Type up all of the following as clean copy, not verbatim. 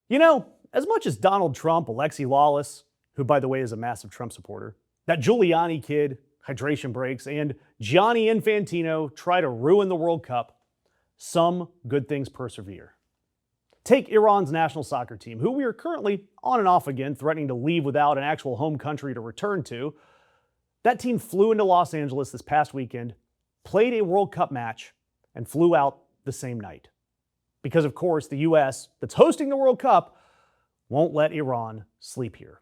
You know, as much as Donald Trump, Alexi Lawless, who by the way is a massive Trump supporter, that Giuliani kid, hydration breaks, and Gianni Infantino try to ruin the World Cup, some good things persevere. Take Iran's national soccer team, who we are currently on and off again, threatening to leave without an actual home country to return to. That team flew into Los Angeles this past weekend, played a World Cup match, and flew out the same night. Because, of course, the U.S., that's hosting the World Cup, won't let Iran sleep here.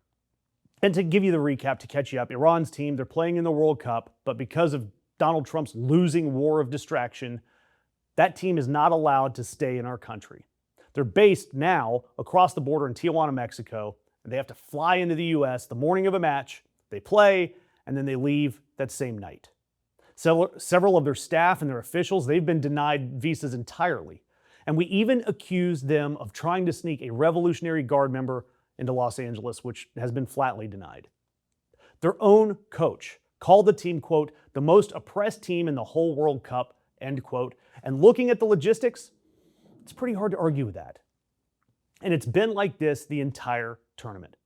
And to give you the recap, to catch you up, Iran's team, they're playing in the World Cup, but because of Donald Trump's losing war of distraction, that team is not allowed to stay in our country. They're based now across the border in Tijuana, Mexico, and they have to fly into the U.S. the morning of a match, they play, and then they leave that same night. Several of their staff and their officials, they've been denied visas entirely. And we even accused them of trying to sneak a Revolutionary Guard member into Los Angeles, which has been flatly denied. Their own coach called the team, quote, the most oppressed team in the whole World Cup, end quote. And looking at the logistics, it's pretty hard to argue with that. And it's been like this the entire tournament.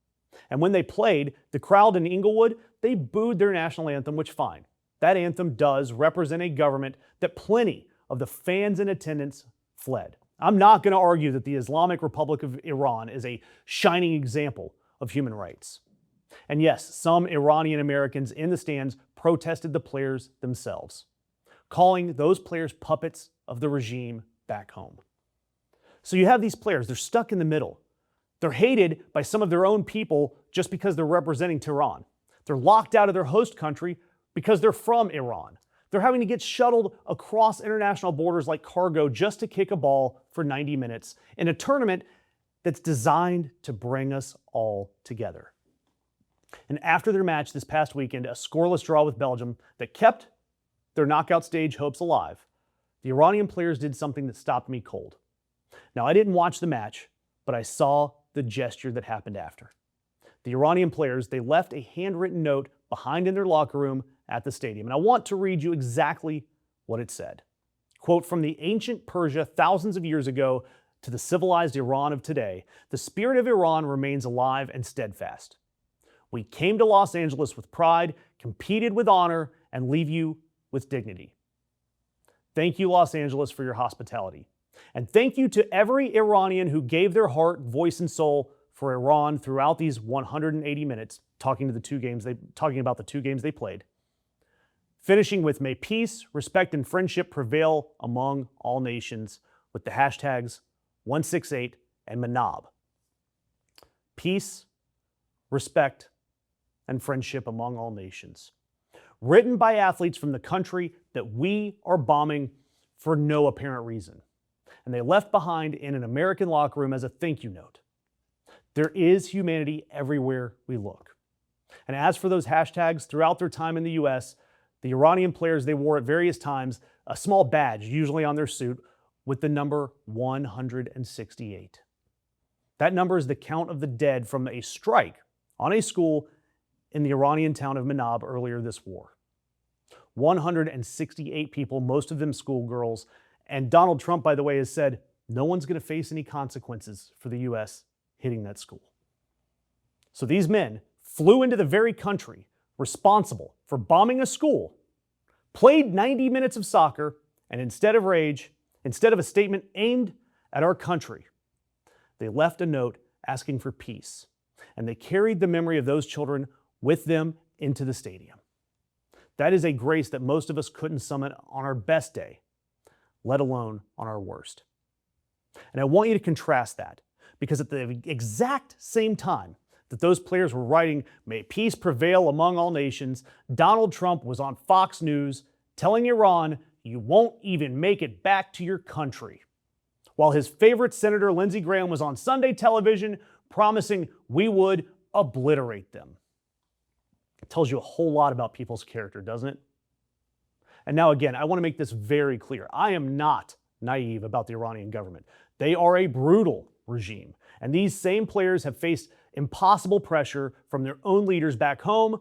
And when they played, the crowd in Inglewood, they booed their national anthem, which fine. That anthem does represent a government that plenty of the fans in attendance fled. I'm not going to argue that the Islamic Republic of Iran is a shining example of human rights. And yes, some Iranian Americans in the stands protested the players themselves, calling those players puppets of the regime back home. So you have these players, they're stuck in the middle. They're hated by some of their own people just because they're representing Tehran. They're locked out of their host country because they're from Iran. They're having to get shuttled across international borders like cargo just to kick a ball for 90 minutes in a tournament that's designed to bring us all together. And after their match this past weekend, a scoreless draw with Belgium that kept their knockout stage hopes alive, the Iranian players did something that stopped me cold. Now, I didn't watch the match, but I saw the gesture that happened after. The Iranian players, they left a handwritten note behind in their locker room at the stadium. And I want to read you exactly what it said. Quote, from the ancient Persia thousands of years ago to the civilized Iran of today, the spirit of Iran remains alive and steadfast. We came to Los Angeles with pride, competed with honor, and leave you with dignity. Thank you, Los Angeles, for your hospitality. And thank you to every Iranian who gave their heart, voice, and soul for Iran throughout these 180 minutes, talking about the two games they played. Finishing with, may peace, respect, and friendship prevail among all nations with the hashtags 168 and Minab. Peace, respect, and friendship among all nations. Written by athletes from the country that we are bombing for no apparent reason. And they left behind in an American locker room as a thank you note. There is humanity everywhere we look. And as for those hashtags, throughout their time in the U.S., the Iranian players, they wore at various times a small badge, usually on their suit, with the number 168. That number is the count of the dead from a strike on a school in the Iranian town of Minab earlier this war. 168 people, most of them schoolgirls. And Donald Trump, by the way, has said no one's going to face any consequences for the U.S. hitting that school. So these men flew into the very country responsible for bombing a school, played 90 minutes of soccer, and instead of rage, instead of a statement aimed at our country, they left a note asking for peace. And they carried the memory of those children with them into the stadium. That is a grace that most of us couldn't summon on our best day, let alone on our worst. And I want you to contrast that, because at the exact same time that those players were writing, may peace prevail among all nations, Donald Trump was on Fox News telling Iran, you won't even make it back to your country. While his favorite Senator Lindsey Graham was on Sunday television promising we would obliterate them. It tells you a whole lot about people's character, doesn't it? And now again, I want to make this very clear. I am not naive about the Iranian government. They are a brutal regime. And these same players have faced impossible pressure from their own leaders back home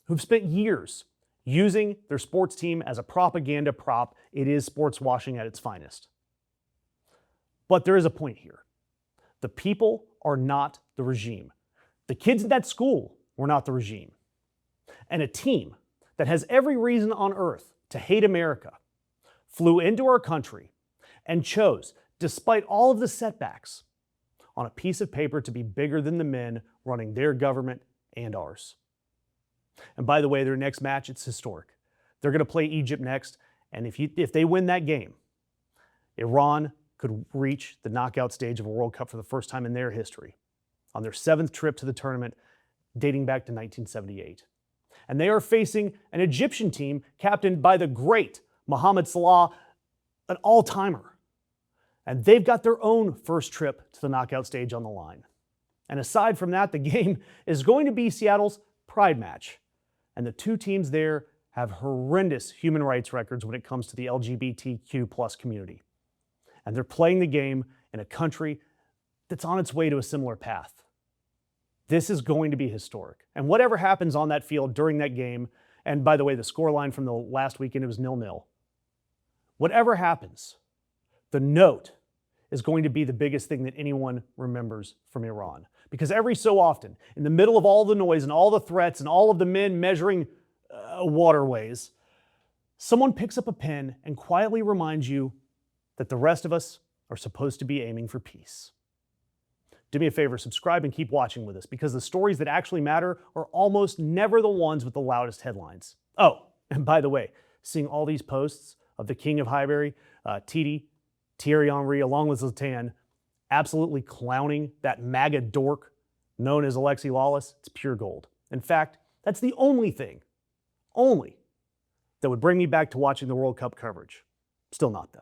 who've spent years using their sports team as a propaganda prop. It is sports washing at its finest. But there is a point here. The people are not the regime. The kids at that school were not the regime. And a team that has every reason on earth to hate America flew into our country and chose, despite all of the setbacks, on a piece of paper to be bigger than the men running their government and ours. And by the way, their next match, it's historic. They're going to play Egypt next, and if they win that game, Iran could reach the knockout stage of a World Cup for the first time in their history, on their 7th trip to the tournament, dating back to 1978. And they are facing an Egyptian team captained by the great Mohamed Salah, an all-timer. And they've got their own first trip to the knockout stage on the line. And aside from that, the game is going to be Seattle's pride match. And the two teams there have horrendous human rights records when it comes to the LGBTQ plus community. And they're playing the game in a country that's on its way to a similar path. This is going to be historic. And whatever happens on that field during that game, and by the way, the scoreline from the last weekend, it was 0-0. Whatever happens, the note is going to be the biggest thing that anyone remembers from Iran. Because every so often, in the middle of all the noise and all the threats and all of the men measuring waterways, someone picks up a pen and quietly reminds you that the rest of us are supposed to be aiming for peace. Do me a favor, subscribe and keep watching with us, because the stories that actually matter are almost never the ones with the loudest headlines. Oh, and by the way, seeing all these posts of the King of Highbury, Thierry Henry, along with Zlatan, absolutely clowning that MAGA dork known as Alexi Lawless, it's pure gold. In fact, that's the only thing, that would bring me back to watching the World Cup coverage. Still not, though.